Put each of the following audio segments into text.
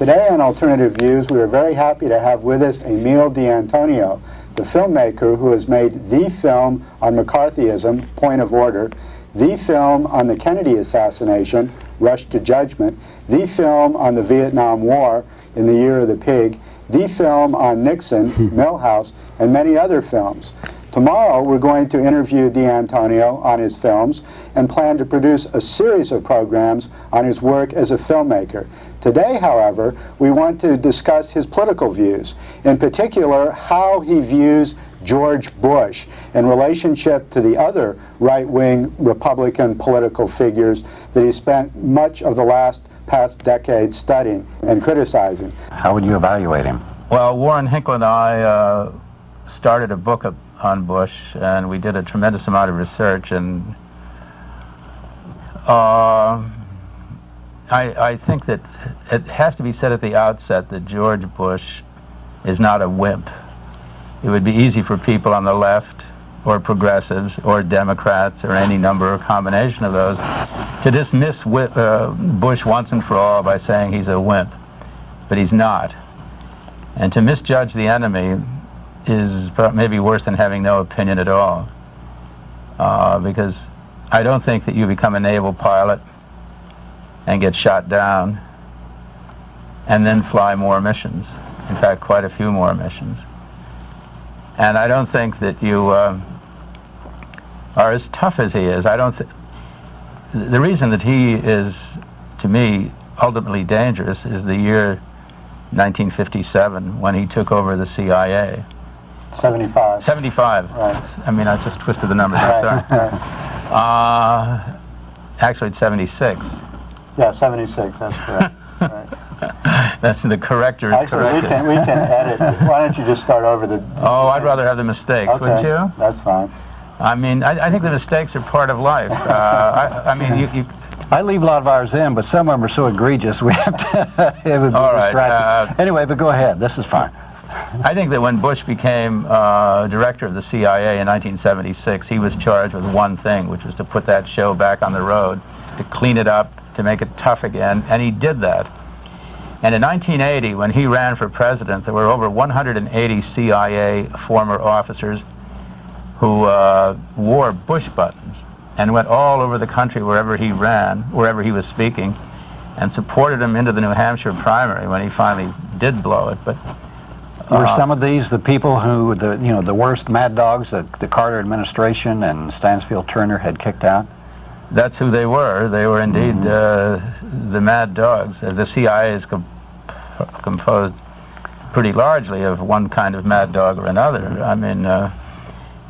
Today on Alternative Views, we are very happy to have with us EMILE de ANTONIO, the filmmaker who has made the film on McCarthyism, Point of Order, the film on the Kennedy assassination, Rush to Judgment, the film on the Vietnam War, In the Year of the Pig, the film on Nixon, MILLHOUSE, and many other films. Tomorrow we're going to interview de Antonio on his films and plan to produce a series of programs on his work as a filmmaker. Today, however, we want to discuss his political views, in particular how he views George Bush in relationship to the other right-wing Republican political figures that he spent much of the past decade studying and criticizing. How would you evaluate him? Well, Warren Hinkle and I started a book on Bush, and we did a tremendous amount of research, and I think that it has to be said at the outset that George Bush is not a wimp. It would be easy for people on the left, or progressives, or Democrats, or any number or combination of those, to dismiss Bush once and for all by saying he's a wimp. But he's not. And to misjudge the enemy is maybe worse than having no opinion at all. Because I don't think that you become a naval pilot and get shot down and then fly more missions. In fact, quite a few more missions. And I don't think that you are as tough as he is. I don't the reason that he is, to me, ultimately dangerous is the year 1957, when he took over the CIA. 75. 75. Right. I mean, I just twisted the numbers. I'm sorry. Right. Actually, it's 76. Yeah, 76. That's correct. Right. That's the corrector. Actually, we can edit. Why don't you just start over the... Oh, I'd rather have the mistakes, okay. Wouldn't you? That's fine. I mean, I think the mistakes are part of life. I mean, I leave a lot of ours in, but some of them are so egregious we have to... it would be distracting. Anyway, but go ahead. This is fine. I think that when Bush became director of the CIA in 1976, he was charged with one thing, which was to put that show back on the road, to clean it up, to make it tough again, and he did that. And in 1980, when he ran for president, there were over 180 CIA former officers who wore Bush buttons and went all over the country wherever he ran, wherever he was speaking, and supported him into the New Hampshire primary when he finally did blow it. But were some of these the people who, the worst mad dogs that the Carter administration and Stansfield Turner had kicked out? That's who they were. They were indeed the mad dogs. The CIA is composed pretty largely of one kind of mad dog or another. I mean,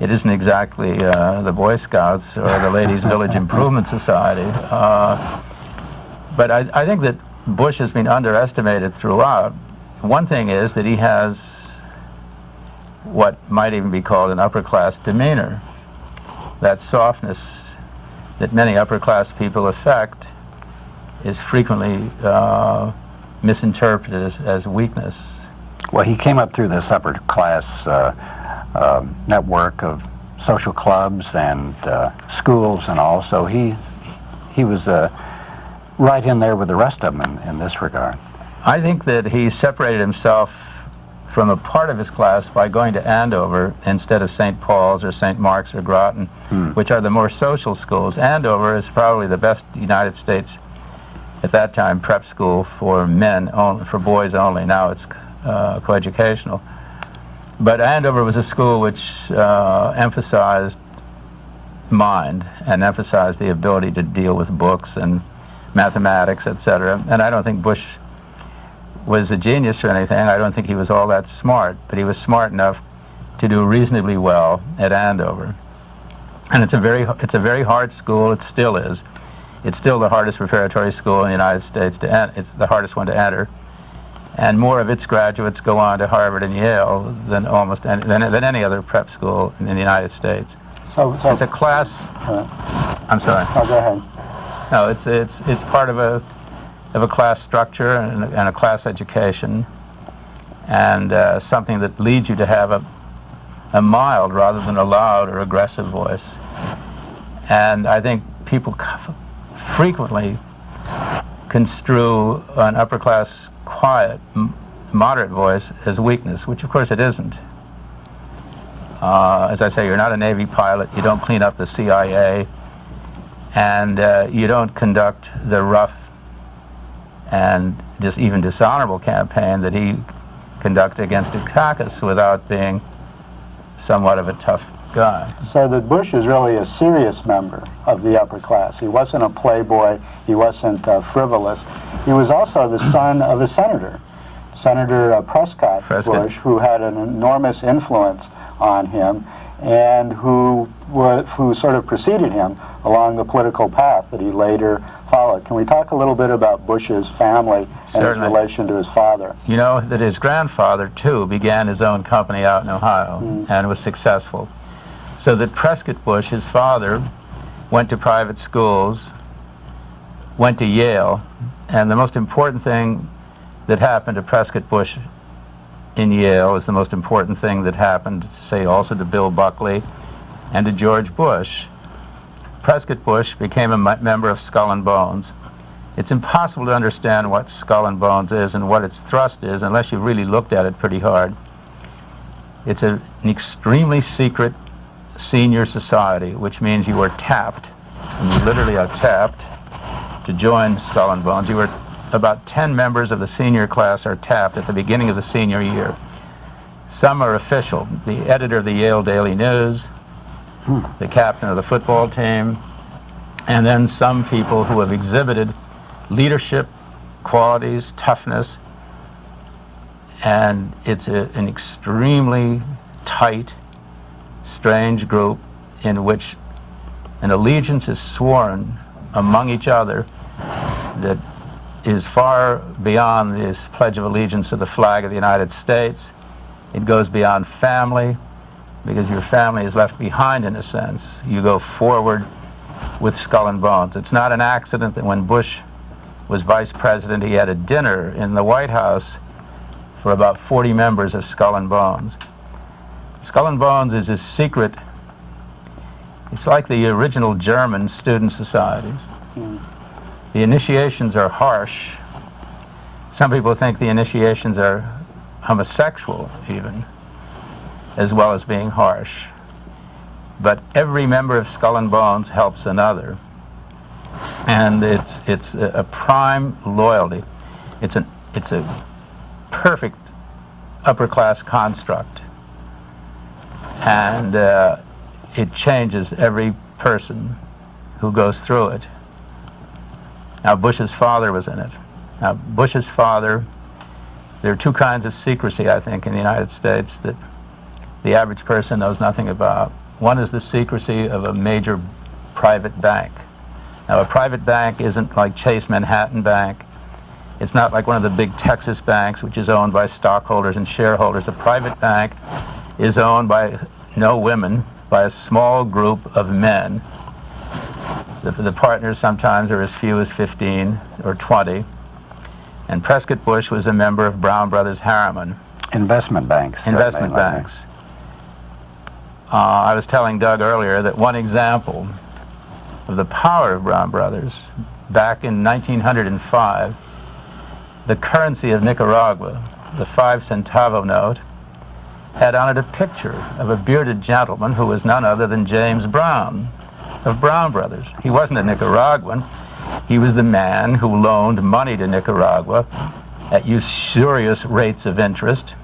it isn't exactly the Boy Scouts or the Ladies' Village Improvement Society. But I think that Bush has been underestimated throughout. One thing is that he has what might even be called an upper-class demeanor. That softness that many upper-class people affect is frequently misinterpreted as weakness. Well, he came up through this upper-class network of social clubs and schools and all, so he was right in there with the rest of them in this regard. I think that he separated himself from a part of his class by going to Andover instead of St. Paul's or St. Mark's or Groton, which are the more social schools. Andover is probably the best United States, at that time, prep school for men, for boys only. Now it's coeducational. But Andover was a school which emphasized mind and emphasized the ability to deal with books and mathematics, etc. And I don't think Bush was a genius or anything. I don't think he was all that smart, but he was smart enough to do reasonably well at Andover. And it's a very hard school. It still is. It's still the hardest preparatory school in the United States to enter. It's the hardest one to enter. And more of its graduates go on to Harvard and Yale than than any other prep school in the United States. So it's a class. I'm sorry. Oh, go ahead. No, it's part of a class structure and a class education, and something that leads you to have a mild rather than a loud or aggressive voice. And I think people frequently construe an upper-class, quiet, moderate voice as weakness, which of course it isn't. As I say, you're not a Navy pilot, you don't clean up the CIA, and you don't conduct the rough and just even dishonorable campaign that he conducted against Dukakis without being somewhat of a tough guy. So that Bush is really a serious member of the upper class. He wasn't a playboy, he wasn't frivolous. He was also the son of a senator, Senator Prescott Bush, who had an enormous influence on him and who sort of preceded him along the political path that he later followed. Can we talk a little bit about Bush's family and his relation to his father? You know that his grandfather, too, began his own company out in Ohio and was successful. So that Prescott Bush, his father, went to private schools, went to Yale, and the most important thing that happened to Prescott Bush in Yale is the most important thing that happened, say, also to Bill Buckley and to George Bush. Prescott Bush became a member of Skull and Bones. It's impossible to understand what Skull and Bones is and what its thrust is unless you really looked at it pretty hard. It's an extremely secret senior society, which means you were tapped, and you literally are tapped, to join Skull and Bones. You were about 10 members of the senior class are tapped at the beginning of the senior year. Some are official. The editor of the Yale Daily News, the captain of the football team, and then some people who have exhibited leadership qualities, toughness, and it's an extremely tight, strange group in which an allegiance is sworn among each other that is far beyond this Pledge of Allegiance to the flag of the United States. It goes beyond family, because your family is left behind in a sense. You go forward with Skull and Bones. It's not an accident that when Bush was vice president, he had a dinner in the White House for about 40 members of Skull and Bones. Skull and Bones is a secret. It's like the original German student societies. The initiations are harsh. Some people think the initiations are homosexual, even, as well as being harsh. But every member of Skull and Bones helps another. And it's a prime loyalty. It's a perfect upper-class construct. And it changes every person who goes through it. Now, Bush's father was in it. Now, Bush's father, there are two kinds of secrecy, I think, in the United States that the average person knows nothing about. One is the secrecy of a major private bank. Now, a private bank isn't like Chase Manhattan Bank. It's not like one of the big Texas banks, which is owned by stockholders and shareholders. A private bank is owned by no women, by a small group of men. The partners sometimes are as few as 15 or 20. And Prescott Bush was a member of Brown Brothers Harriman. Investment banks. Investment banks. I was telling Doug earlier that one example of the power of Brown Brothers, back in 1905, the currency of Nicaragua, the 5-centavo note, had on it a picture of a bearded gentleman who was none other than James Brown of Brown Brothers. He wasn't a Nicaraguan. He was the man who loaned money to Nicaragua at usurious rates of interest.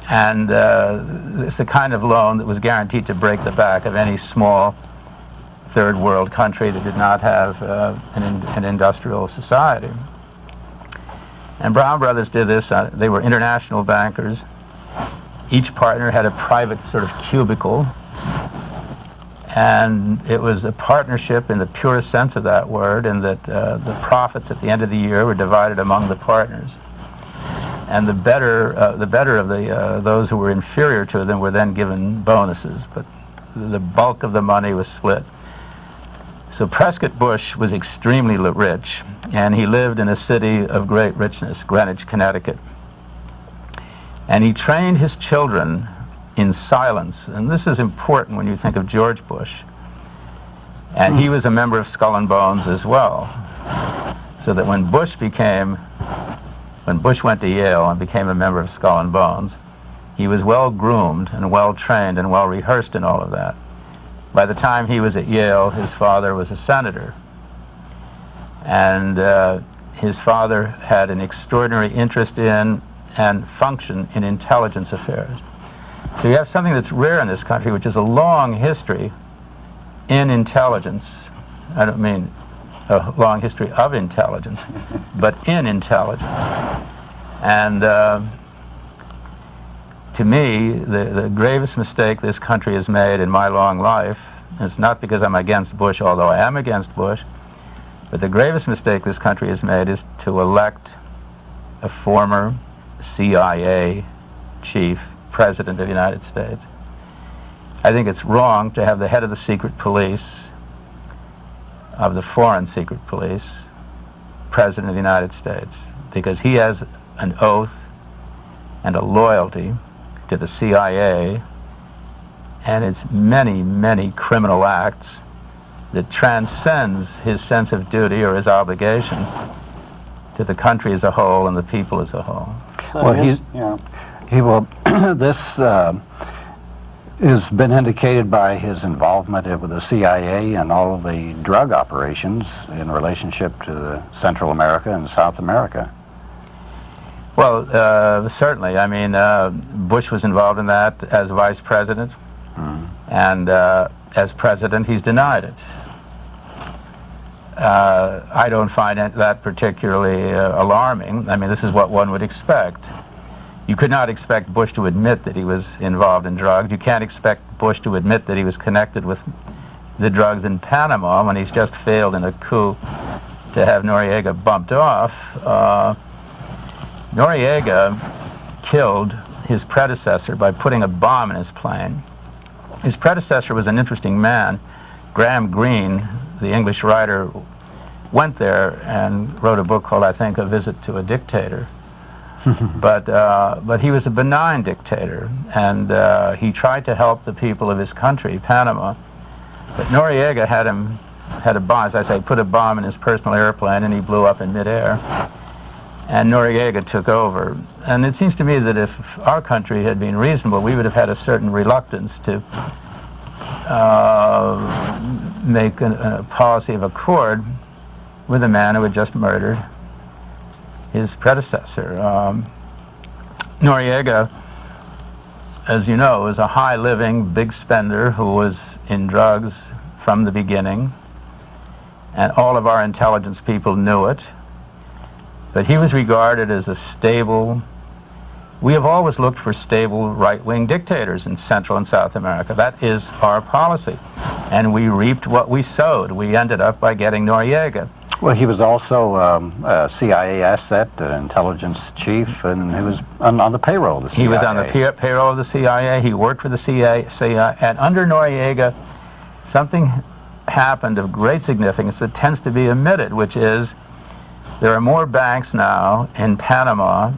And it's the kind of loan that was guaranteed to break the back of any small third world country that did not have an industrial society. And Brown Brothers did this. They were international bankers. Each partner had a private sort of cubicle. And it was a partnership in the purest sense of that word, and that the profits at the end of the year were divided among the partners. And the better of those who were inferior to them were then given bonuses, but the bulk of the money was split. So Prescott Bush was extremely rich, and he lived in a city of great richness, Greenwich, Connecticut. And he trained his children in silence, and this is important when you think of George Bush. And he was a member of Skull and Bones as well. So that when Bush went to Yale and became a member of Skull and Bones, he was well groomed and well trained and well rehearsed in all of that. By the time he was at Yale, his father was a senator. And his father had an extraordinary interest in and function in intelligence affairs. So you have something that's rare in this country, which is a long history in intelligence. I don't mean a long history of intelligence, but in intelligence. And to me, the gravest mistake this country has made in my long life, and it's not because I'm against Bush, although I am against Bush, but the gravest mistake this country has made is to elect a former CIA chief president of the United States. I think it's wrong to have the head of the secret police, of the foreign secret police, president of the United States, because he has an oath and a loyalty to the CIA and its many, many criminal acts that transcends his sense of duty or his obligation to the country as a whole and the people as a whole. So Well, he will. This has been indicated by his involvement with the CIA and all of the drug operations in relationship to Central America and South America. Well, certainly. I mean, Bush was involved in that as vice president, and as president, he's denied it. I don't find that particularly alarming. I mean, this is what one would expect. You could not expect Bush to admit that he was involved in drugs. You can't expect Bush to admit that he was connected with the drugs in Panama when he's just failed in a coup to have Noriega bumped off. Noriega killed his predecessor by putting a bomb in his plane. His predecessor was an interesting man. Graham Greene, the English writer, went there and wrote a book called, I think, A Visit to a Dictator. But he was a benign dictator, and he tried to help the people of his country, Panama. But Noriega had a bomb, as I say, put a bomb in his personal airplane, and he blew up in midair. And Noriega took over. And it seems to me that if our country had been reasonable, we would have had a certain reluctance to make a policy of accord with a man who had just murdered his predecessor. Noriega, as you know, is a high-living, big spender who was in drugs from the beginning, and all of our intelligence people knew it. But he was regarded as a stable. We have always looked for stable right-wing dictators in Central and South America. That is our policy. And we reaped what we sowed. We ended up by getting Noriega. Well, he was also a CIA asset, an intelligence chief, and he was on the payroll of the CIA. He was on the payroll of the CIA. He worked for the CIA. And under Noriega, something happened of great significance that tends to be omitted, which is there are more banks now in Panama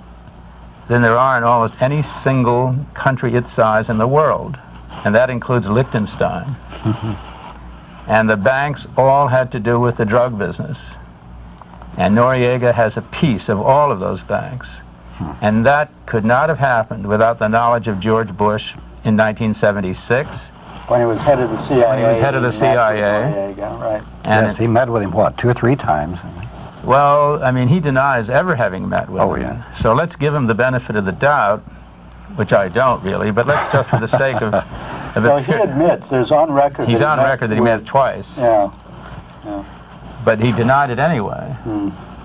than there are in almost any single country its size in the world. And that includes Liechtenstein. And the banks all had to do with the drug business. And Noriega has a piece of all of those banks. And that could not have happened without the knowledge of George Bush in 1976. When he was head of the CIA. When he was head of the CIA. Right. And yes, he met with him, what, 2 or 3 times? Well, I mean, he denies ever having met with him. Oh, yeah. So let's give him the benefit of the doubt, which I don't really, but let's just for the sake of well, he admits, there's on record. He's on record that he met twice. Yeah. But he denied it anyway.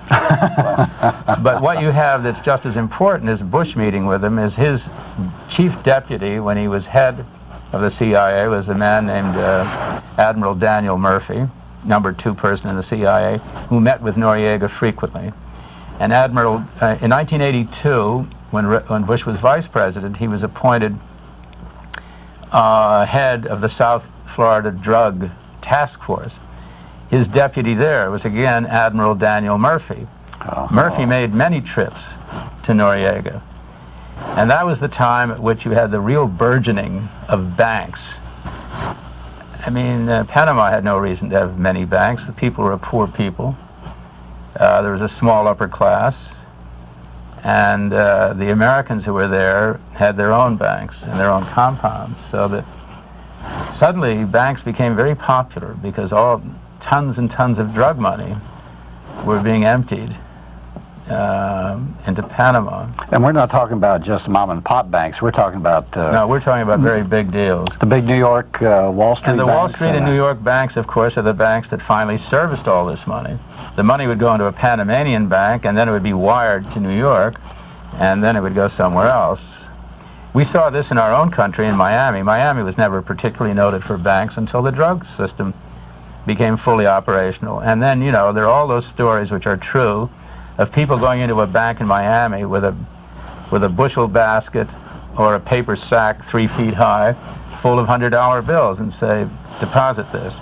But what you have that's just as important as Bush meeting with him is his chief deputy when he was head of the CIA was a man named Admiral Daniel Murphy, number 2 person in the CIA, who met with Noriega frequently. And Admiral, in 1982, when Bush was vice president, he was appointed head of the South Florida Drug Task Force. His deputy there was again Admiral Daniel Murphy. Murphy made many trips to Noriega. And that was the time at which you had the real burgeoning of banks. I mean, Panama had no reason to have many banks. The people were a poor people. There was a small upper class, and the Americans who were there had their own banks and their own compounds, so that suddenly banks became very popular because tons and tons of drug money were being emptied into Panama. And we're not talking about just mom and pop banks. We're talking about no, we're talking about very big deals. The big New York Wall Street and the banks. Wall Street and New York banks, of course, are the banks that finally serviced all this money. The money would go into a Panamanian bank, and then it would be wired to New York, and then it would go somewhere else. We saw this in our own country in Miami. Miami was never particularly noted for banks until the drug system became fully operational. And then, you know, there are all those stories which are true of people going into a bank in Miami with a bushel basket or a paper sack 3 feet high full of $100 bills and say, deposit this.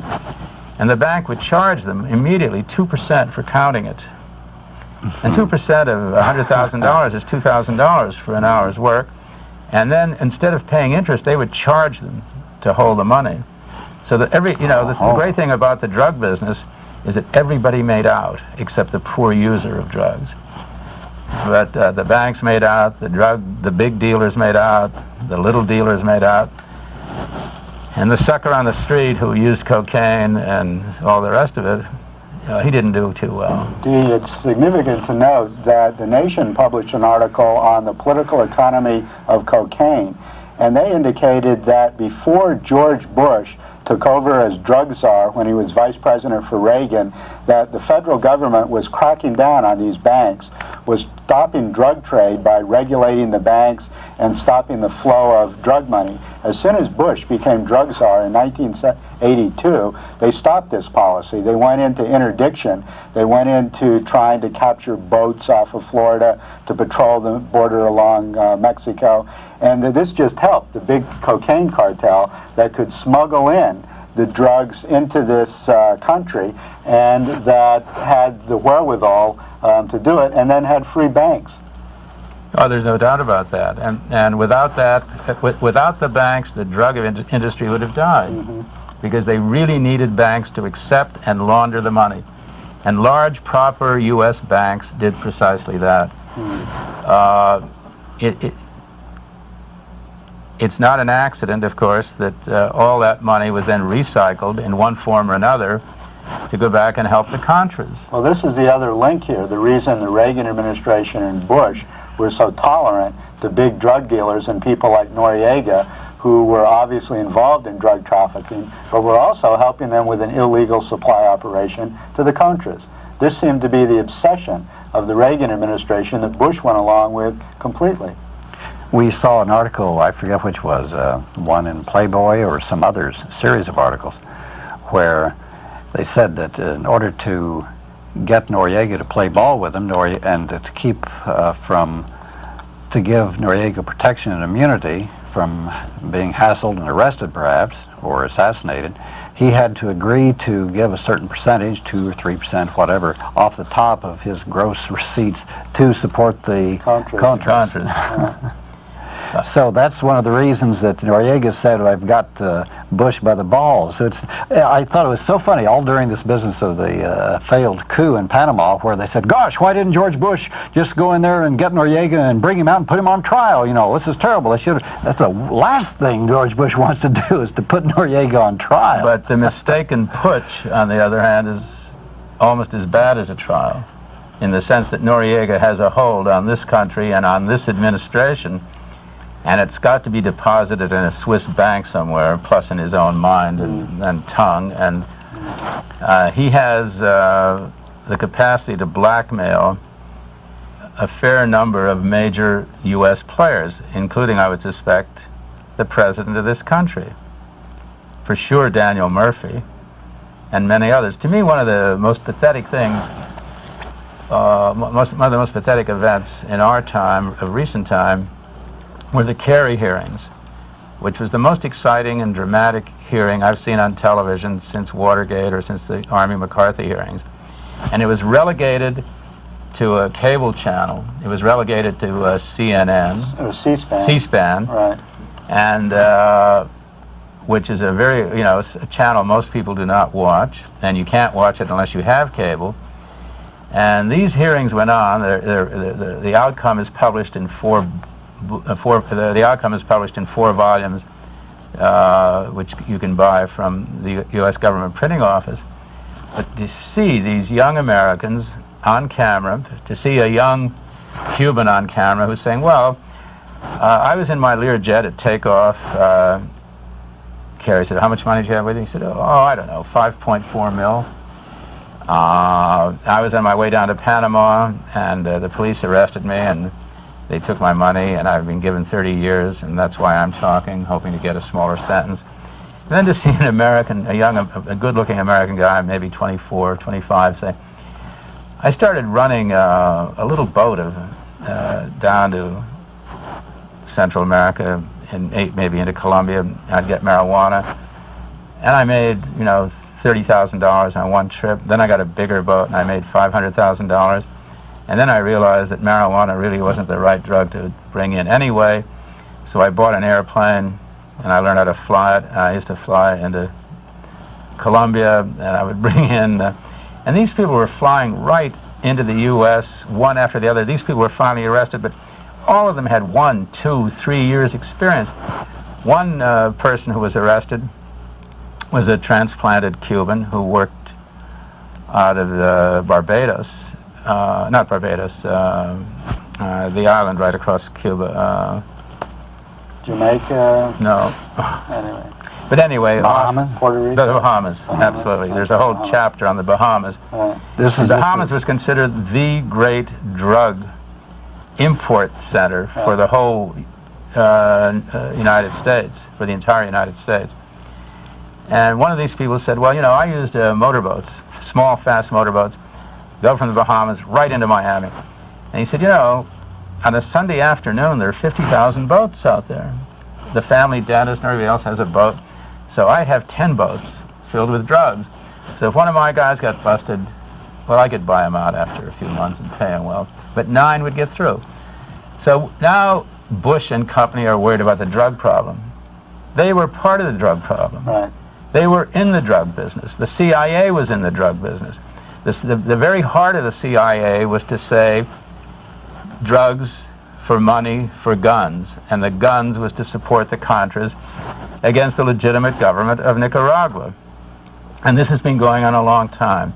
And the bank would charge them immediately 2% for counting it. And 2% of $100,000 is $2,000 for an hour's work. And then instead of paying interest, they would charge them to hold the money. So that the great thing about the drug business is that everybody made out except the poor user of drugs. But the banks made out, the big dealers made out, the little dealers made out, and the sucker on the street who used cocaine and all the rest of it, he didn't do too well. It's significant to note that The Nation published an article on the political economy of cocaine, and they indicated that before George Bush took over as drug czar when he was vice president for Reagan, that the federal government was cracking down on these banks, was stopping drug trade by regulating the banks and stopping the flow of drug money. As soon as Bush became drug czar in 1982, they stopped this policy. They went into interdiction. They went into trying to capture boats off of Florida to patrol the border along Mexico. And this just helped the big cocaine cartel that could smuggle in the drugs into this country, and that had the wherewithal to do it, and then had free banks. Oh, there's no doubt about that. And without that, without the banks, the drug industry would have died, because they really needed banks to accept and launder the money. And large, proper U.S. banks did precisely that. It's not an accident, of course, that all that money was then recycled in one form or another to go back and help the Contras. Well, this is the other link here. The reason the Reagan administration and Bush were so tolerant to big drug dealers and people like Noriega, who were obviously involved in drug trafficking, but were also helping them with an illegal supply operation to the Contras. This seemed to be the obsession of the Reagan administration that Bush went along with completely. We saw an article, I forget which was, one in Playboy or some others, series of articles, where they said that in order to get Noriega to play ball with them and to give Noriega protection and immunity from being hassled and arrested perhaps, or assassinated, he had to agree to give a certain percentage, 2 or 3%, whatever, off the top of his gross receipts to support the Contras. So that's one of the reasons that Noriega said, I've got Bush by the balls. So I thought it was so funny, all during this business of the failed coup in Panama, where they said, gosh, why didn't George Bush just go in there and get Noriega and bring him out and put him on trial? You know, this is terrible. They should. That's the last thing George Bush wants to do, is to put Noriega on trial. But the mistaken putsch, on the other hand, is almost as bad as a trial, in the sense that Noriega has a hold on this country and on this administration, and it's got to be deposited in a Swiss bank somewhere, plus in his own mind and tongue. And he has the capacity to blackmail a fair number of major U.S. players, including, I would suspect, the president of this country. For sure, Daniel Murphy, and many others. To me, one of the most pathetic things, one of the most pathetic events in our time, of recent time, were the Kerry hearings, which was the most exciting and dramatic hearing I've seen on television since Watergate or since the Army McCarthy hearings. And it was relegated to a cable channel. It was relegated to CNN. Or C-SPAN. C-SPAN. Right. And which is a very, a channel most people do not watch, and you can't watch it unless you have cable. And these hearings went on. The outcome is published in four volumes, which you can buy from the U.S. government printing office. But to see these young Americans on camera, to see a young Cuban on camera who's saying, well, I was in my Learjet at takeoff. Kerry said, how much money do you have with you? He said, oh, I don't know, 5.4 mil. I was on my way down to Panama, and the police arrested me, and they took my money, and I've been given 30 years, and that's why I'm talking, hoping to get a smaller sentence. And then to see an American, a good-looking American guy, maybe 24, 25, say, I started running a little boat down to Central America, and maybe into Colombia. I'd get marijuana, and I made, you know, $30,000 on one trip. Then I got a bigger boat, and I made $500,000. And then I realized that marijuana really wasn't the right drug to bring in anyway. So I bought an airplane, and I learned how to fly it. I used to fly into Colombia, and I would bring in, and these people were flying right into the U.S., one after the other. These people were finally arrested, but all of them had 1, 2, 3 years experience. One person who was arrested was a transplanted Cuban who worked out of Barbados, not Barbados, the island right across Cuba. Jamaica? No. Anyway. But anyway, Bahamas? Puerto Rico? The Bahamas, absolutely. There's a whole chapter on the Bahamas. The Bahamas was considered the great drug import center for the whole United States, for the entire United States. And one of these people said, well, you know, I used motorboats, small, fast motorboats, go from the Bahamas right into Miami. And he said, you know, on a Sunday afternoon, there are 50,000 boats out there. The family dentist and everybody else has a boat. So I have 10 boats filled with drugs. So if one of my guys got busted, well, I could buy him out after a few months and pay him well. But 9 would get through. So now Bush and company are worried about the drug problem. They were part of the drug problem. Right. They were in the drug business. The CIA was in the drug business. The very heart of the CIA was to say drugs for money, for guns. And the guns was to support the Contras against the legitimate government of Nicaragua. And this has been going on a long time.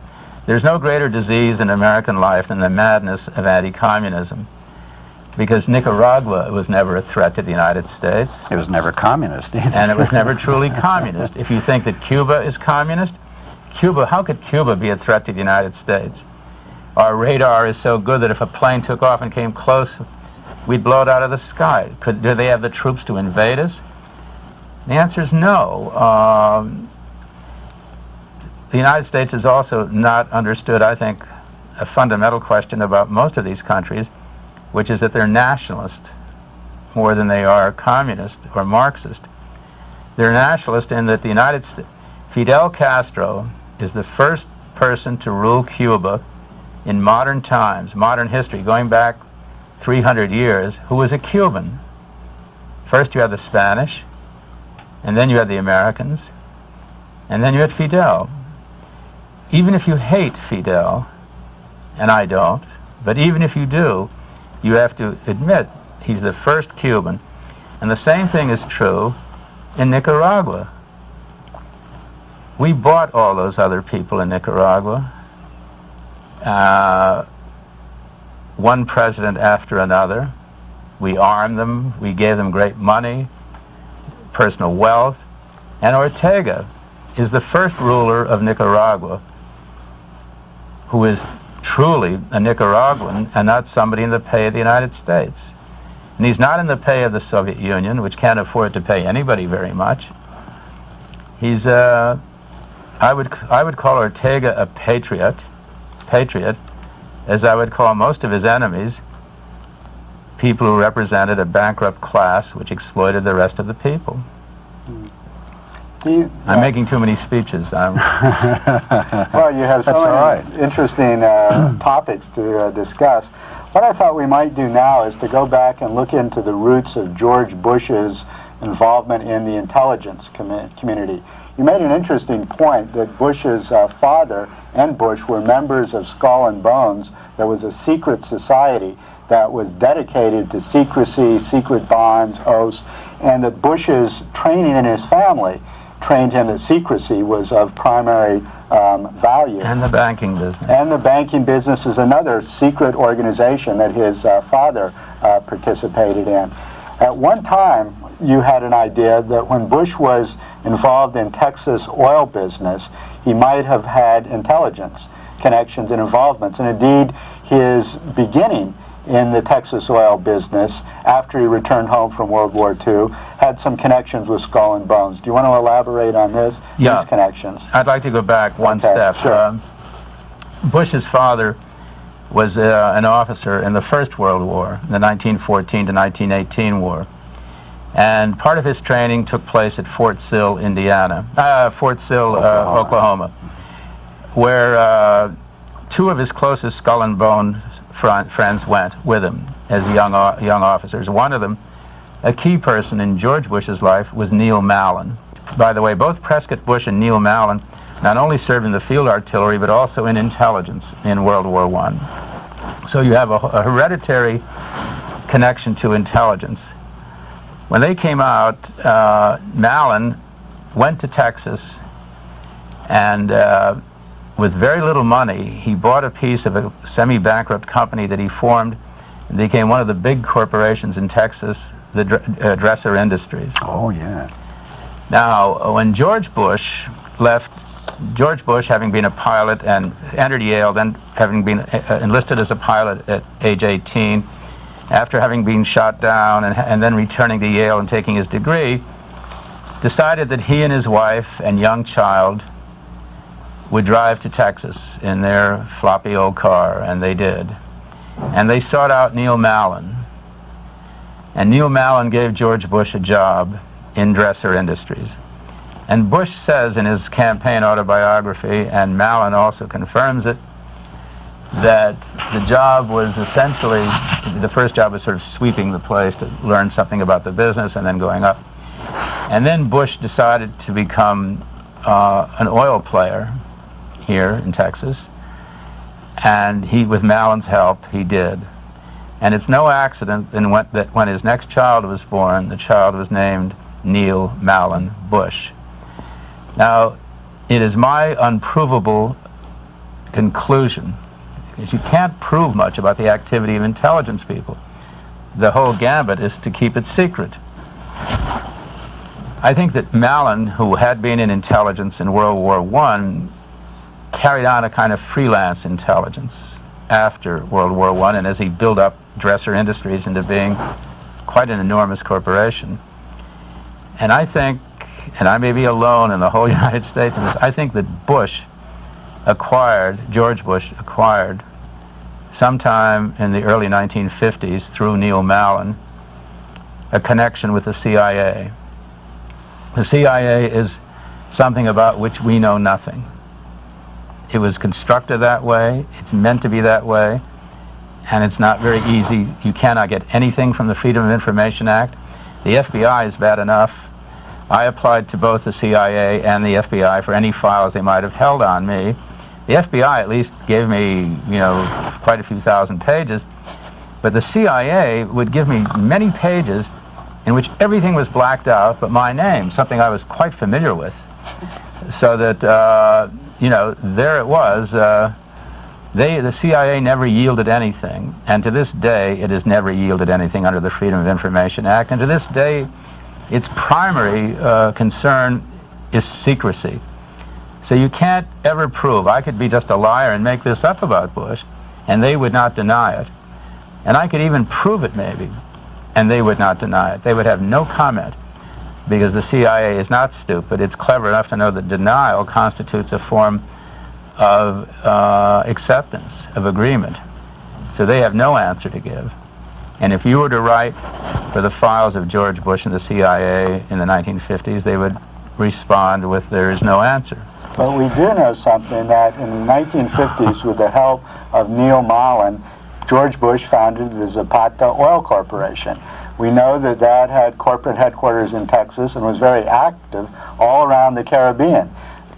There's no greater disease in American life than the madness of anti-communism. Because Nicaragua was never a threat to the United States. It was never communist either. And it was never truly communist. If you think that Cuba is communist, how could Cuba be a threat to the United States? Our radar is so good that if a plane took off and came close, we'd blow it out of the sky. Do they have the troops to invade us? The answer is no. The United States has also not understood, I think, a fundamental question about most of these countries, which is that they're nationalist more than they are communist or Marxist. They're nationalist in that the United States, Fidel Castro is the first person to rule Cuba in modern times, modern history, going back 300 years, who was a Cuban. First you had the Spanish, and then you had the Americans, and then you had Fidel. Even if you hate Fidel, and I don't, but even if you do, you have to admit he's the first Cuban. And the same thing is true in Nicaragua. We bought all those other people in Nicaragua, one president after another. We armed them, we gave them great money, personal wealth, and Ortega is the first ruler of Nicaragua who is truly a Nicaraguan and not somebody in the pay of the United States. And he's not in the pay of the Soviet Union, which can't afford to pay anybody very much. He's I would call Ortega a patriot, as I would call most of his enemies people who represented a bankrupt class which exploited the rest of the people. I'm making too many speeches. Well, you have so many interesting topics to discuss. What I thought we might do now is to go back and look into the roots of George Bush's involvement in the intelligence community. You made an interesting point that Bush's father and Bush were members of Skull and Bones. There was a secret society that was dedicated to secrecy, secret bonds, oaths, and that Bush's training in his family trained him that secrecy was of primary value. And the banking business. And the banking business is another secret organization that his father participated in. At one time, you had an idea that when Bush was involved in Texas oil business, he might have had intelligence connections and involvements. And indeed, his beginning in the Texas oil business, after he returned home from World War II, had some connections with Skull and Bones. Do you want to elaborate on this? Yeah. These connections? I'd like to go back one step. Sure. Bush's father was an officer in the First World War, the 1914 to 1918 war. And part of his training took place at Fort Sill, Oklahoma, where two of his closest Skull and Bone friends went with him as young officers. One of them, a key person in George Bush's life, was Neil Mallon. By the way, both Prescott Bush and Neil Mallon not only served in the field artillery, but also in intelligence in World War I. So you have a hereditary connection to intelligence. When they came out, Mallon went to Texas, and with very little money, he bought a piece of a semi-bankrupt company that he formed and became one of the big corporations in Texas, the Dresser Industries. Oh, yeah. Now, when George Bush left, George Bush, having been a pilot and entered Yale, then having been enlisted as a pilot at age 18, after having been shot down and then returning to Yale and taking his degree, decided that he and his wife and young child would drive to Texas in their floppy old car, and they did. And they sought out Neil Mallon. And Neil Mallon gave George Bush a job in Dresser Industries. And Bush says in his campaign autobiography, and Mallon also confirms it, that the job was essentially, the first job was sort of sweeping the place to learn something about the business and then going up. And then Bush decided to become an oil player here in Texas, and he, with Mallon's help, he did. And it's no accident that when his next child was born, the child was named Neil Mallon Bush. Now, it is my unprovable conclusion that you can't prove much about the activity of intelligence people. The whole gambit is to keep it secret. I think that Mallon, who had been in intelligence in World War I, carried on a kind of freelance intelligence after World War I, and as he built up Dresser Industries into being quite an enormous corporation. And I think, and I may be alone in the whole United States in this, I think that George Bush acquired, sometime in the early 1950s through Neil Mallon, a connection with the CIA. The CIA is something about which we know nothing. It was constructed that way, it's meant to be that way, and it's not very easy. You cannot get anything from the Freedom of Information Act. The FBI is bad enough. I applied to both the CIA and the FBI for any files they might have held on me. The FBI at least gave me, quite a few thousand pages, but the CIA would give me many pages in which everything was blacked out but my name, something I was quite familiar with. So that, there it was. The CIA never yielded anything, and to this day it has never yielded anything under the Freedom of Information Act, and to this day its primary concern is secrecy. So you can't ever prove. I could be just a liar and make this up about Bush, and they would not deny it. And I could even prove it maybe, and they would not deny it. They would have no comment, because the CIA is not stupid. It's clever enough to know that denial constitutes a form of acceptance, of agreement. So they have no answer to give. And if you were to write for the files of George Bush and the CIA in the 1950s, they would respond with, there is no answer. But we do know something, that in the 1950s, with the help of Neil Mallon, George Bush founded the Zapata Oil Corporation, We know that that had corporate headquarters in Texas and was very active all around the Caribbean,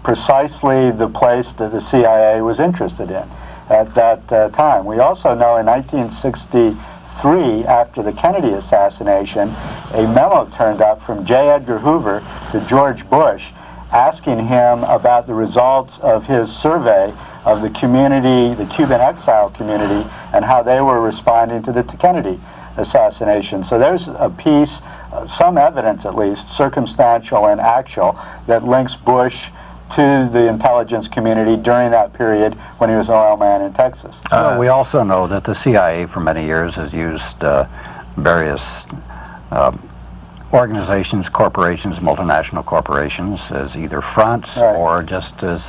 precisely the place that the CIA was interested in at that time. We also know in 1963, after the Kennedy assassination, a memo turned up from J. Edgar Hoover to George Bush asking him about the results of his survey of the community, the Cuban exile community, and how they were responding to the Kennedy assassination. So there's a piece, some evidence at least, circumstantial and actual, that links Bush to the intelligence community during that period when he was an oil man in Texas. Well, we also know that the CIA for many years has used various organizations, corporations, multinational corporations as either fronts or just as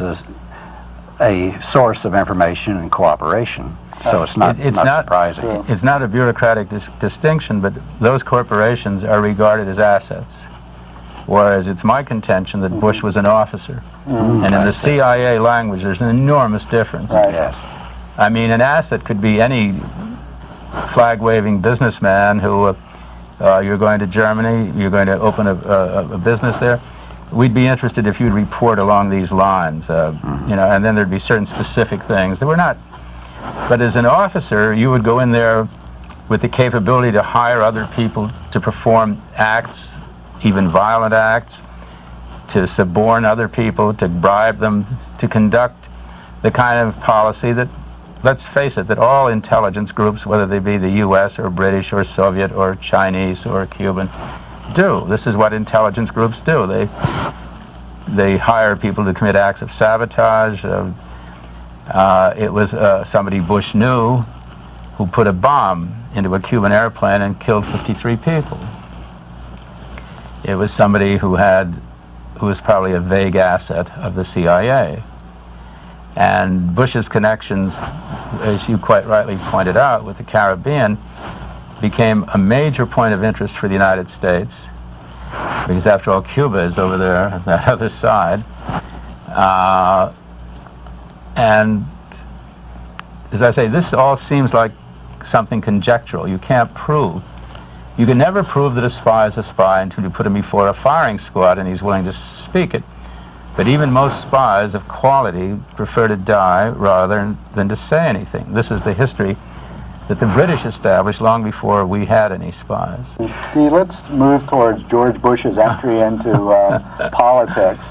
a source of information and cooperation. So it's not surprising. It's not a bureaucratic distinction, but those corporations are regarded as assets. Whereas it's my contention that Bush was an officer. And in the CIA language, there's an enormous difference. Yes. I mean, an asset could be any flag-waving businessman who you're going to Germany, you're going to open a business there. We'd be interested if you'd report along these lines, you know, and then there'd be certain specific things that were not. But as an officer, you would go in there with the capability to hire other people to perform acts, even violent acts, to suborn other people, to bribe them, to conduct the kind of policy that, let's face it, that all intelligence groups, whether they be the U.S. or British or Soviet or Chinese or Cuban, do. This is what intelligence groups do. They hire people to commit acts of sabotage. It was somebody Bush knew who put a bomb into a Cuban airplane and killed 53 people. It was somebody who was probably a vague asset of the CIA. And Bush's connections, as you quite rightly pointed out, with the Caribbean became a major point of interest for the United States, because after all, Cuba is over there on the other side. And as I say, this all seems like something conjectural. You can't prove. You can never prove that a spy is a spy until you put him before a firing squad and he's willing to speak it. But even most spies of quality prefer to die rather than to say anything. This is the history that the British established long before we had any spies. Let's move towards George Bush's entry into politics.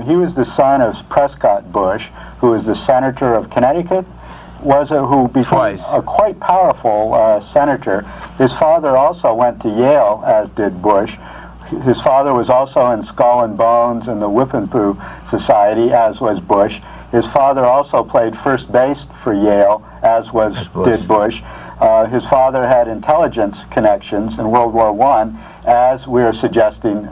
He was the son of Prescott Bush, who was the senator of Connecticut, who became a quite powerful senator. His father also went to Yale, as did Bush. His father was also in Skull and Bones and the Whipping-Pooh Society, as was Bush. His father also played first base for Yale, as did Bush. His father had intelligence connections in World War I, as we are suggesting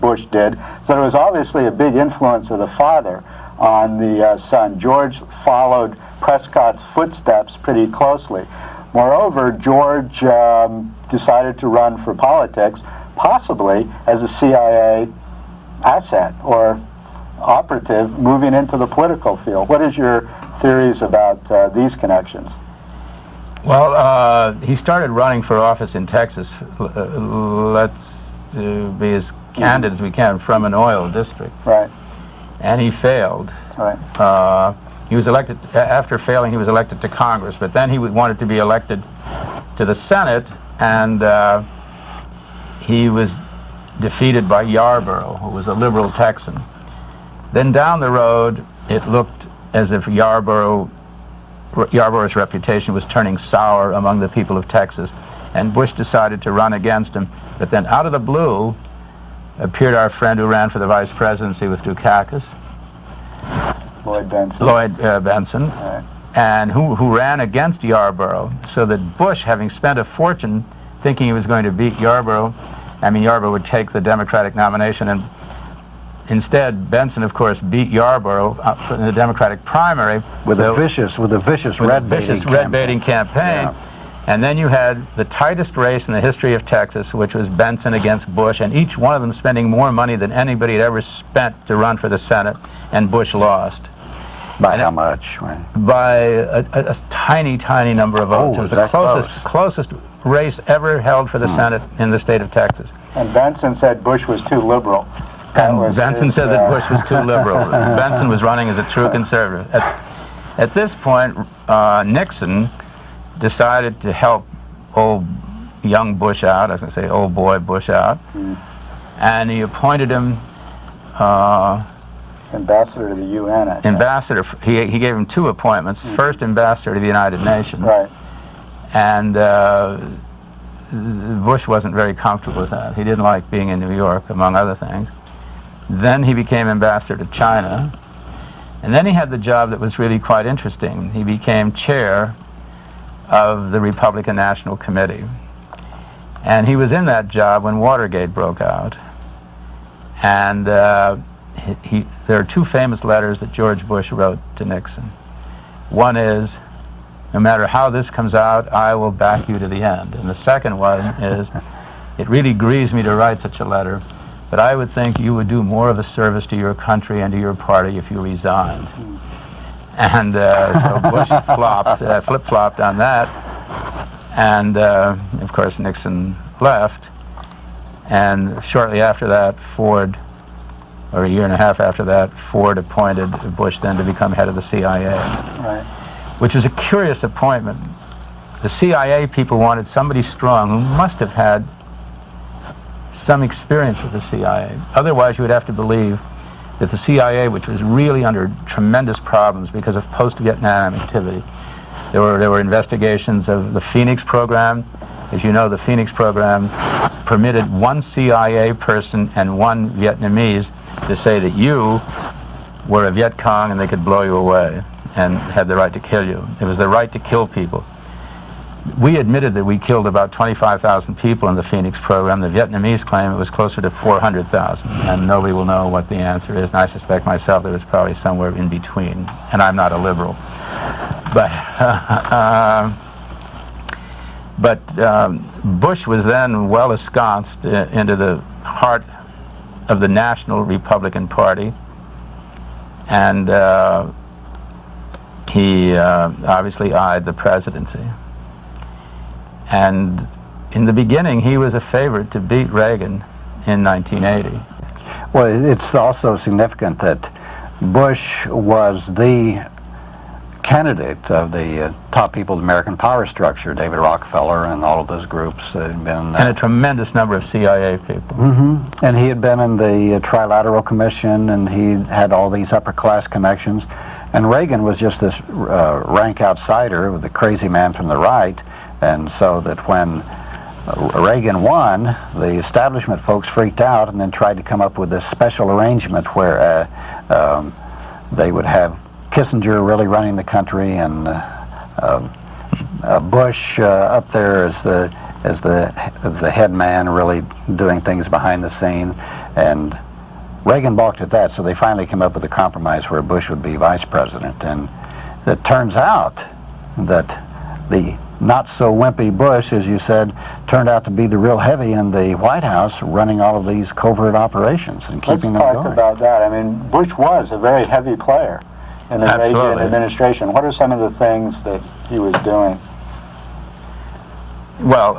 Bush did. So there was obviously a big influence of the father on the son. George followed Prescott's footsteps pretty closely. Moreover, George decided to run for politics, possibly as a CIA asset or operative moving into the political field. What is your theories about these connections? Well, he started running for office in Texas, let's be as candid as we can, from an oil district. Right. And he failed. Right. He was elected, after failing, he was elected to Congress, but then he wanted to be elected to the Senate, and he was defeated by Yarborough, who was a liberal Texan. Then down the road, it looked as if Yarborough's reputation was turning sour among the people of Texas, and Bush decided to run against him. But then out of the blue appeared our friend who ran for the vice presidency with Dukakis, Lloyd Benson. Right. And who ran against Yarborough, so that Bush, having spent a fortune thinking he was going to beat Yarborough, Yarborough would take the Democratic nomination, and instead Benson, of course, beat Yarborough in the Democratic primary with a vicious red baiting campaign. Yeah. And then you had the tightest race in the history of Texas, which was Benson against Bush, and each one of them spending more money than anybody had ever spent to run for the Senate, and Bush lost. By how much? By a tiny, tiny number of votes. It was the closest race ever held for the Senate in the state of Texas. And Benson said Bush was too liberal. And Benson said that Bush was too liberal. Benson was running as a true conservative. At this point, Nixon decided to help old young Bush out, I was going to say old boy Bush out, and he appointed him ambassador to the UN. Ambassador. He gave him 2 appointments. First, ambassador to the United Nations. Right. And Bush wasn't very comfortable with that. He didn't like being in New York, among other things. Then he became ambassador to China. And then he had the job that was really quite interesting. He became chair of the Republican National Committee. And he was in that job when Watergate broke out. And there are 2 famous letters that George Bush wrote to Nixon. One is, no matter how this comes out, I will back you to the end. And the second one is, it really grieves me to write such a letter, but I would think you would do more of a service to your country and to your party if you resigned. And so Bush flip-flopped on that. And, of course, Nixon left. And shortly after that, Ford, or a year and a half after that, Ford appointed Bush then to become head of the CIA. Right. Which was a curious appointment. The CIA people wanted somebody strong who must have had some experience with the CIA. Otherwise, you would have to believe that the CIA, which was really under tremendous problems because of post-Vietnam activity, there were investigations of the Phoenix program. As you know, the Phoenix program permitted 1 CIA person and 1 Vietnamese to say that you were a Viet Cong and they could blow you away and had the right to kill you. It was the right to kill people. We admitted that we killed about 25,000 people in the Phoenix program. The Vietnamese claim it was closer to 400,000, and nobody will know what the answer is, and I suspect myself that it was probably somewhere in between, and I'm not a liberal. But Bush was then well ensconced into the heart of the National Republican Party, and he obviously eyed the presidency. And in the beginning, he was a favorite to beat Reagan in 1980. Well, it's also significant that Bush was the candidate of the top people of the American power structure, David Rockefeller and all of those groups had been... and a tremendous number of CIA people. And he had been in the Trilateral Commission, and he had all these upper-class connections. And Reagan was just this rank outsider, the crazy man from the right. And so that when Reagan won, the establishment folks freaked out and then tried to come up with this special arrangement where they would have Kissinger really running the country and Bush up there as the head man, really doing things behind the scene. And Reagan balked at that, so they finally came up with a compromise where Bush would be vice president. And it turns out that the not-so-wimpy Bush, as you said, turned out to be the real heavy in the White House running all of these covert operations and keeping them going. Let's talk about that. I mean, Bush was a very heavy player in the Reagan administration. What are some of the things that he was doing? Well,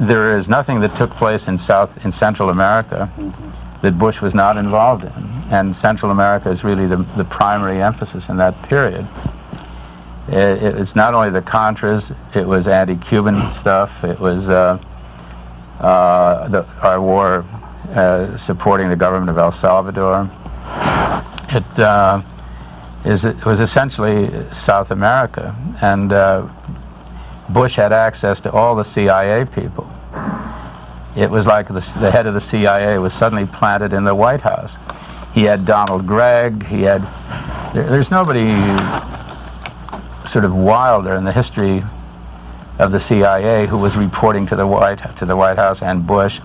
there is nothing that took place in Central America that Bush was not involved in. And Central America is really the primary emphasis in that period. It's not only the Contras, it was anti-Cuban stuff, it was our war supporting the government of El Salvador. It was essentially South America, and Bush had access to all the CIA people. It was like the head of the CIA was suddenly planted in the White House. He had Donald Gregg, there's nobody sort of wilder in the history of the CIA who was reporting to the White House and Bush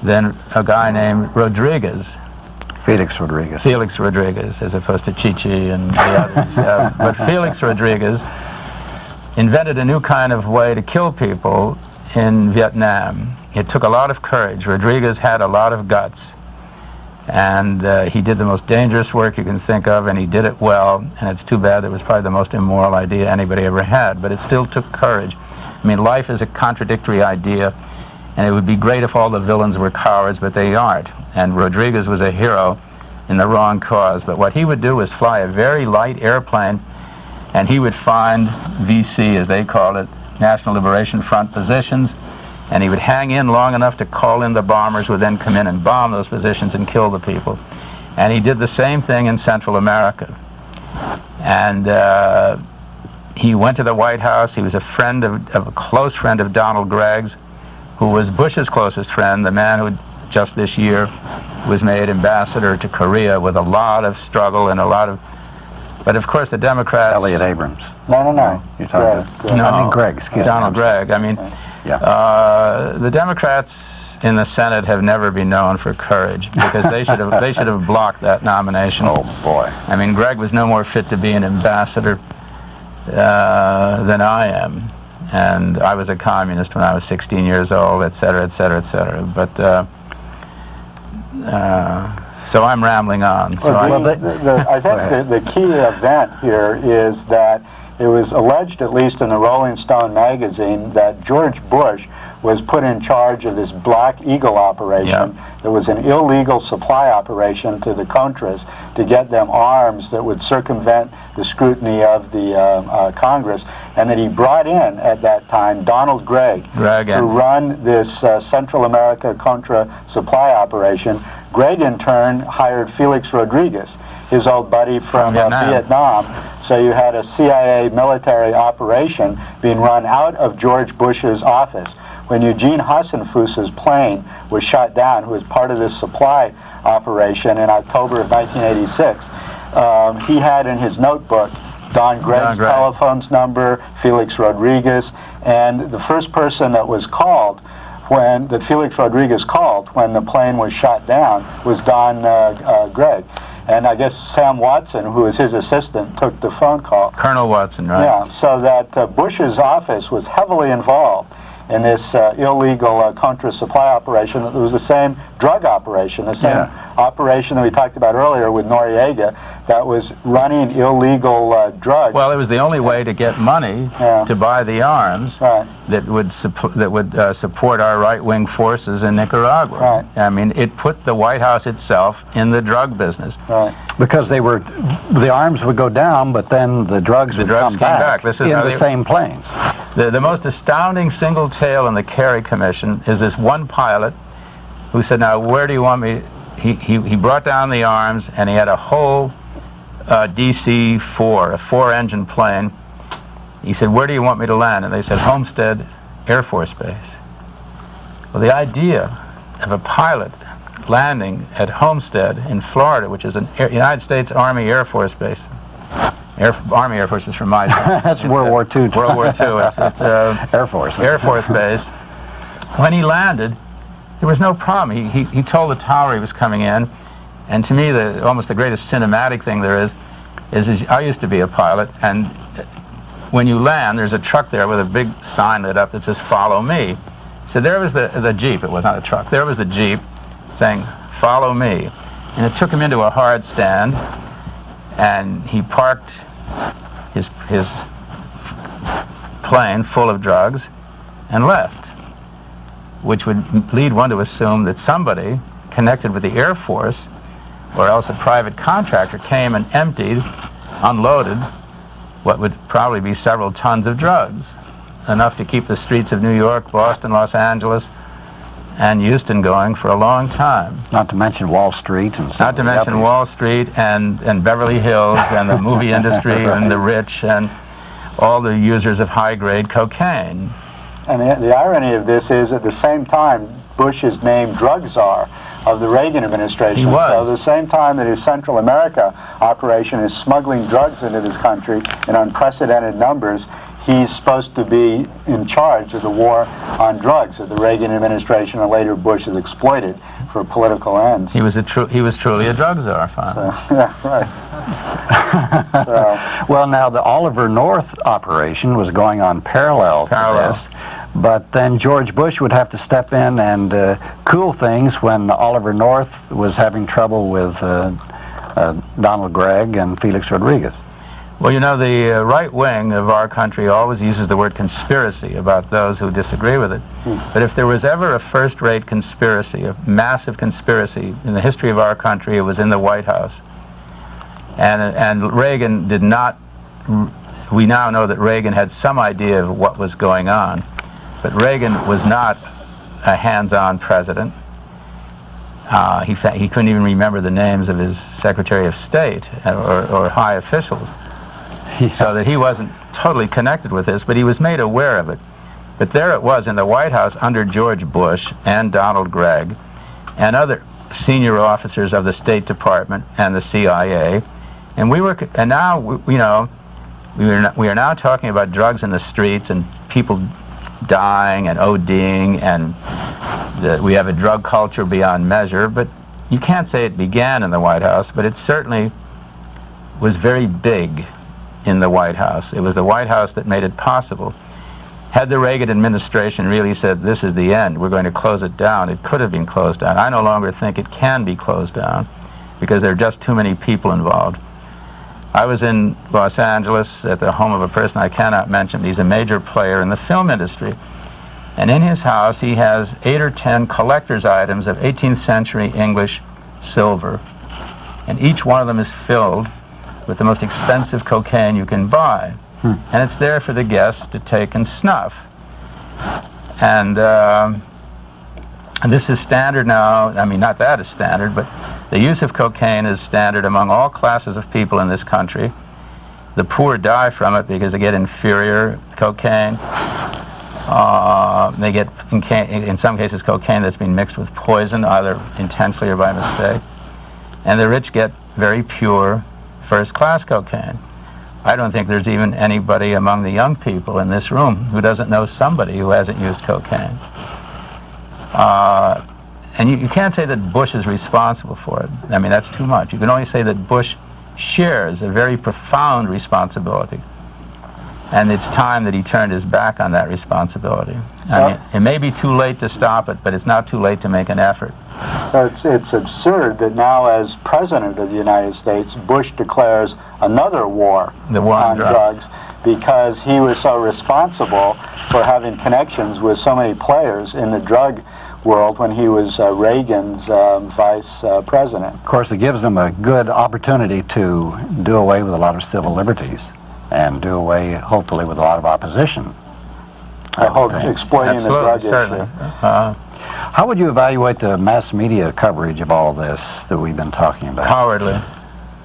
than a guy named Rodriguez. Felix Rodriguez. Felix Rodriguez, as opposed to Chi-Chi and the others. But Felix Rodriguez invented a new kind of way to kill people in Vietnam. It took a lot of courage. Rodriguez had a lot of guts. And he did the most dangerous work you can think of, and he did it well, and it's too bad it was probably the most immoral idea anybody ever had, but it still took courage. I mean, life is a contradictory idea, and it would be great if all the villains were cowards, but they aren't. And Rodriguez was a hero in the wrong cause. But what he would do was fly a very light airplane, and he would find VC, as they called it, National Liberation Front positions, and he would hang in long enough to call in the bombers, who would then come in and bomb those positions and kill the people. And he did the same thing in Central America. And he went to the White House. He was a friend of a close friend of Donald Gregg's, who was Bush's closest friend, the man who just this year was made ambassador to Korea with a lot of struggle and a lot of... But of course the Democrats... Elliot Abrams. No. You're talking No, I mean Gregg, excuse me. Donald Gregg. I mean, the Democrats in the Senate have never been known for courage, because they should have blocked that nomination. Oh boy. I mean, Gregg was no more fit to be an ambassador than I am, and I was a communist when I was 16 years old, etc., etc., etc. But so I'm rambling on. So I think the key event here is that it was alleged, at least in the Rolling Stone magazine, that George Bush was put in charge of this Black Eagle operation. It was an illegal supply operation to the Contras to get them arms that would circumvent the scrutiny of the Congress, and that he brought in, at that time, Donald Gregg to run this Central America Contra supply operation. Gregg, in turn, hired Felix Rodriguez, his old buddy from Vietnam. So you had a CIA military operation being run out of George Bush's office. When Eugene Hassenfuss's plane was shot down, who was part of this supply operation in October of 1986, he had in his notebook Don Gregg's telephone number, Felix Rodriguez, and the first person that was called that Felix Rodriguez called when the plane was shot down was Don Gregg. And I guess Sam Watson, who was his assistant, took the phone call. Colonel Watson, right? Yeah, so that Bush's office was heavily involved in this illegal Contra supply operation. It was the same drug operation, the same operation that we talked about earlier with Noriega, that was running illegal drugs. Well, it was the only way to get money to buy the arms that would support our right-wing forces in Nicaragua. I mean, it put the White House itself in the drug business. Because the arms would go down, but then the drugs would come back in the same plane. The most astounding single tale in the Kerry Commission is this one pilot who said, "Now, where do you want me?" He brought down the arms, and he had a whole DC-4, a 4-engine plane. He said, "Where do you want me to land?" And they said, "Homestead Air Force Base." Well, the idea of a pilot landing at Homestead in Florida, which is a United States Army Air Force base. Army Air Force is from my time. That's World War II. World War II. It's Air Force. Air Force base. When he landed, there was no problem. He told the tower he was coming in, and to me, almost the greatest cinematic thing there is I used to be a pilot, and when you land, there's a truck there with a big sign lit up that says, "Follow me." So there was the Jeep. It was not a truck. There was the Jeep saying, "Follow me." And it took him into a hard stand, and he parked his plane full of drugs and left, which would lead one to assume that somebody connected with the Air Force or else a private contractor came and emptied, unloaded what would probably be several tons of drugs, enough to keep the streets of New York, Boston, Los Angeles, and Houston going for a long time. Not to mention Wall Street and not to mention Wall Street and Beverly Hills and the movie industry and the rich and all the users of high-grade cocaine. And the irony of this is, at the same time, Bush is named drug czar of the Reagan administration. He was. So at the same time that his Central America operation is smuggling drugs into this country in unprecedented numbers, he's supposed to be in charge of the war on drugs that the Reagan administration and later Bush has exploited for political ends. He was truly a drug czar, so, yeah, right. Well, now the Oliver North operation was going on parallel to this, but then George Bush would have to step in and cool things when Oliver North was having trouble with Donald Gregg and Felix Rodriguez. Well, you know, the right wing of our country always uses the word conspiracy about those who disagree with it. But if there was ever a first-rate conspiracy, a massive conspiracy in the history of our country, it was in the White House. And Reagan did not, we now know that Reagan had some idea of what was going on, but Reagan was not a hands-on president. He couldn't even remember the names of his Secretary of State or high officials. So that he wasn't totally connected with this, but he was made aware of it. But there it was in the White House under George Bush and Donald Gregg and other senior officers of the State Department and the CIA, and we are now talking about drugs in the streets and people dying and ODing, and we have a drug culture beyond measure. But you can't say it began in the White House, but it certainly was very big in the White House. It was the White House that made it possible. Had the Reagan administration really said, this is the end, we're going to close it down, it could have been closed down. I no longer think it can be closed down because there are just too many people involved. I was in Los Angeles at the home of a person I cannot mention. He's a major player in the film industry. And in his house he has 8 or 10 collector's items of 18th century English silver. And each one of them is filled with the most expensive cocaine you can buy. And it's there for the guests to take and snuff. And this is standard now. I mean, not that is standard, but the use of cocaine is standard among all classes of people in this country. The poor die from it because they get inferior cocaine. They get, in some cases, cocaine that's been mixed with poison, either intentionally or by mistake. And the rich get very pure, first-class cocaine. I don't think there's even anybody among the young people in this room who doesn't know somebody who hasn't used cocaine. And you can't say that Bush is responsible for it. I mean, that's too much. You can only say that Bush shares a very profound responsibility. And it's time that he turned his back on that responsibility. I mean, it may be too late to stop it, but it's not too late to make an effort. So it's absurd that now, as President of the United States, Bush declares another war on drugs because he was so responsible for having connections with so many players in the drug world when he was Reagan's vice president. Of course, it gives them a good opportunity to do away with a lot of civil liberties and do away, hopefully, with a lot of opposition. I hope exploiting the drug certainly. issue. How would you evaluate the mass media coverage of all this that we've been talking about? Cowardly.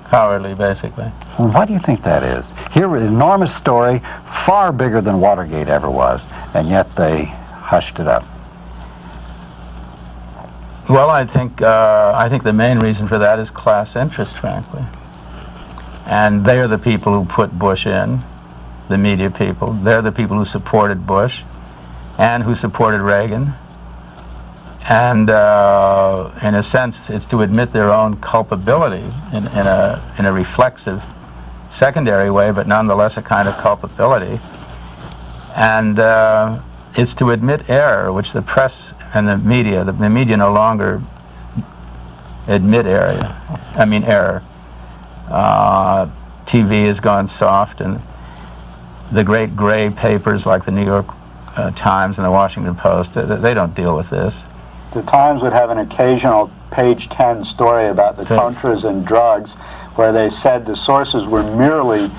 Cowardly, basically. Well, why do you think that is? Here, an enormous story, far bigger than Watergate ever was, and yet they hushed it up. Well, I think the main reason for that is class interest, frankly. And they're the people who put Bush in, the media people. They're the people who supported Bush and who supported Reagan. And in a sense, it's to admit their own culpability in a reflexive, secondary way, but nonetheless a kind of culpability. And it's to admit error, which the press and the media no longer admit error. TV has gone soft, and the great gray papers like the New York Times and the Washington Post, they don't deal with this. The Times would have an occasional page 10 story about the contras and drugs where they said the sources were merely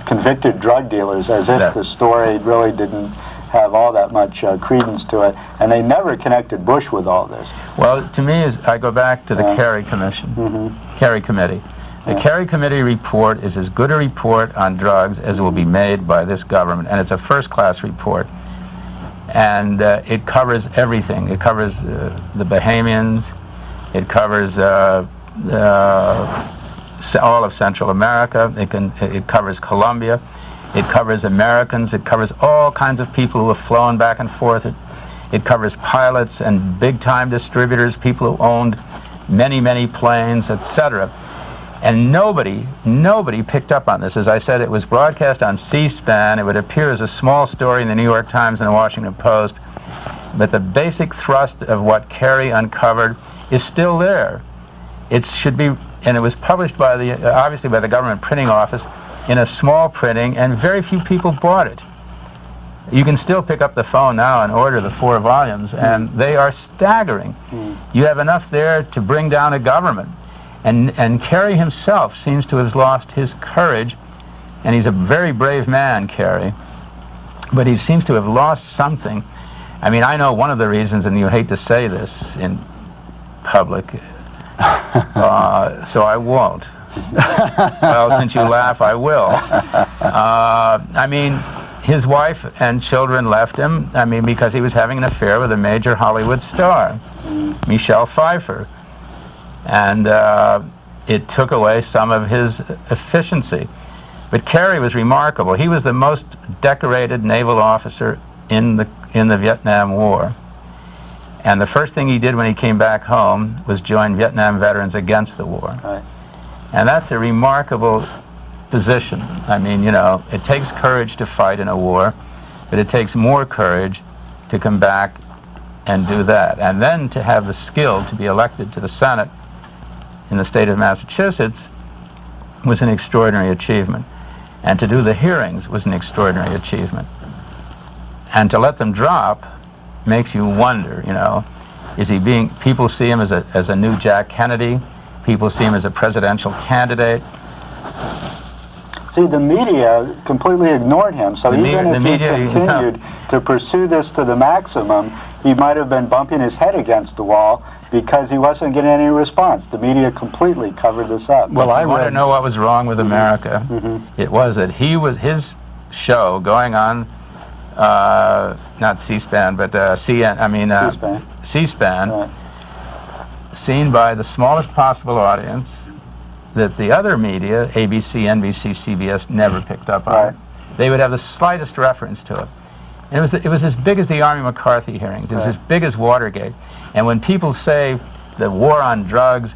convicted drug dealers, as if the story really didn't have all that much credence to it, and they never connected Bush with all this. Well, to me, I go back to the Kerry Commission, Kerry Committee. The Kerry Committee report is as good a report on drugs as will be made by this government, and it's a first-class report. And it covers everything. It covers the Bahamians. It covers all of Central America. It covers Colombia. It covers Americans. It covers all kinds of people who have flown back and forth. It covers pilots and big-time distributors, people who owned many, many planes, etc. And nobody picked up on this. As I said, it was broadcast on C-SPAN. It would appear as a small story in the New York Times and the Washington Post. But the basic thrust of what Kerry uncovered is still there. It should be, and it was published by obviously by the government printing office, in a small printing, and very few people bought it. You can still pick up the phone now and order the 4 volumes, and they are staggering. You have enough there to bring down a government. And Carey himself seems to have lost his courage, and he's a very brave man, Carey, but he seems to have lost something. I mean, I know one of the reasons, and you hate to say this in public, so I won't. Well, since you laugh, I will. I mean, his wife and children left him, I mean, because he was having an affair with a major Hollywood star, Michelle Pfeiffer. And it took away some of his efficiency. But Carey was remarkable. He was the most decorated naval officer in the Vietnam War. And the first thing he did when he came back home was join Vietnam veterans against the war. Right. And that's a remarkable position. I mean, you know, it takes courage to fight in a war, but it takes more courage to come back and do that. And then to have the skill to be elected to the Senate in the state of Massachusetts was an extraordinary achievement. And to do the hearings was an extraordinary achievement. And to let them drop makes you wonder, you know, is he being, people see him as a new Jack Kennedy, people see him as a presidential candidate. See, the media completely ignored him, so even if he continued to pursue this to the maximum, he might have been bumping his head against the wall because he wasn't getting any response. The media completely covered this up. Well, I want to know what was wrong with America. It was that his show going on, not C-SPAN, but C-SPAN, seen by the smallest possible audience, that the other media, ABC, NBC, CBS, never picked up on. They would have the slightest reference to it. And it was as big as the Army McCarthy hearings. It was as big as Watergate. And when people say the war on drugs,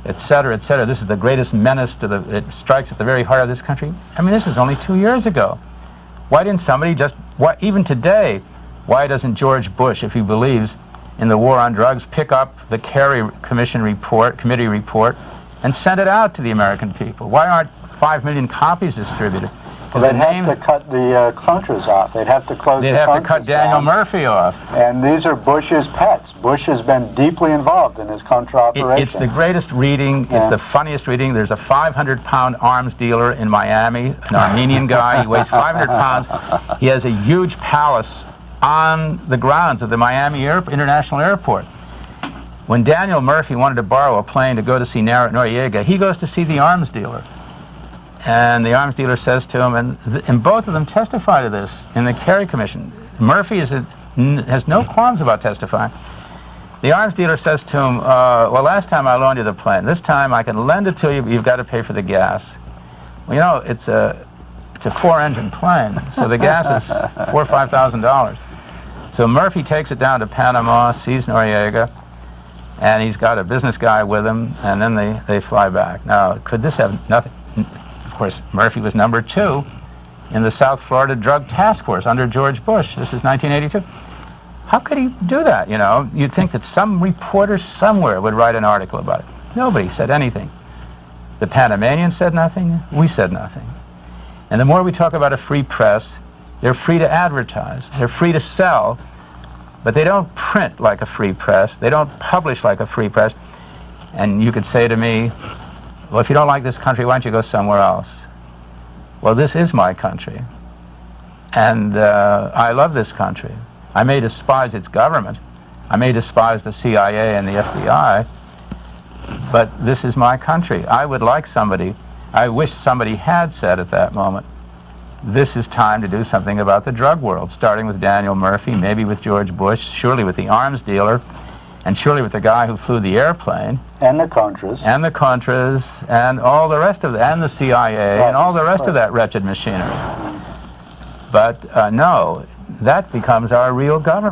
et cetera, this is the greatest menace to it strikes at the very heart of this country. I mean, this is only 2 years ago. Why didn't somebody just, even today, why doesn't George Bush, if he believes in the war on drugs, pick up the Kerry committee report, and send it out to the American people? Why aren't 5 million copies distributed? Well, they'd have to cut the Contras off. They'd have to close the Contras. They'd have to cut Daniel Murphy off. And these are Bush's pets. Bush has been deeply involved in this Contra operation. It's the greatest reading. It's the funniest reading. There's a 500-pound arms dealer in Miami, an Armenian guy. He weighs 500 pounds. He has a huge palace on the grounds of the Miami International Airport. When Daniel Murphy wanted to borrow a plane to go to see Noriega, he goes to see the arms dealer. And the arms dealer says to him, and both of them testify to this in the Kerry Commission. Murphy has no qualms about testifying. The arms dealer says to him, well, last time I loaned you the plane. This time I can lend it to you, but you've got to pay for the gas. Well, you know, it's a 4-engine plane, so the gas is $4,000 or $5,000. So Murphy takes it down to Panama, sees Noriega, and he's got a business guy with him, and then they fly back. Now, could this have nothing? Of course, Murphy was number 2 in the South Florida Drug Task Force under George Bush. This is 1982. How could he do that, you know? You'd think that some reporter somewhere would write an article about it. Nobody said anything. The Panamanians said nothing. We said nothing. And the more we talk about a free press, they're free to advertise. They're free to sell. But they don't print like a free press. They don't publish like a free press. And you could say to me, well, if you don't like this country, why don't you go somewhere else? Well, this is my country. And I love this country. I may despise its government. I may despise the CIA and the FBI. But this is my country. I would like somebody, I wish somebody had said at that moment, this is time to do something about the drug world, starting with Daniel Murphy, maybe with George Bush, surely with the arms dealer, and surely with the guy who flew the airplane. And the Contras. And the Contras, and all the rest of and the CIA, and all the rest of that wretched machinery. But no, that becomes our real government.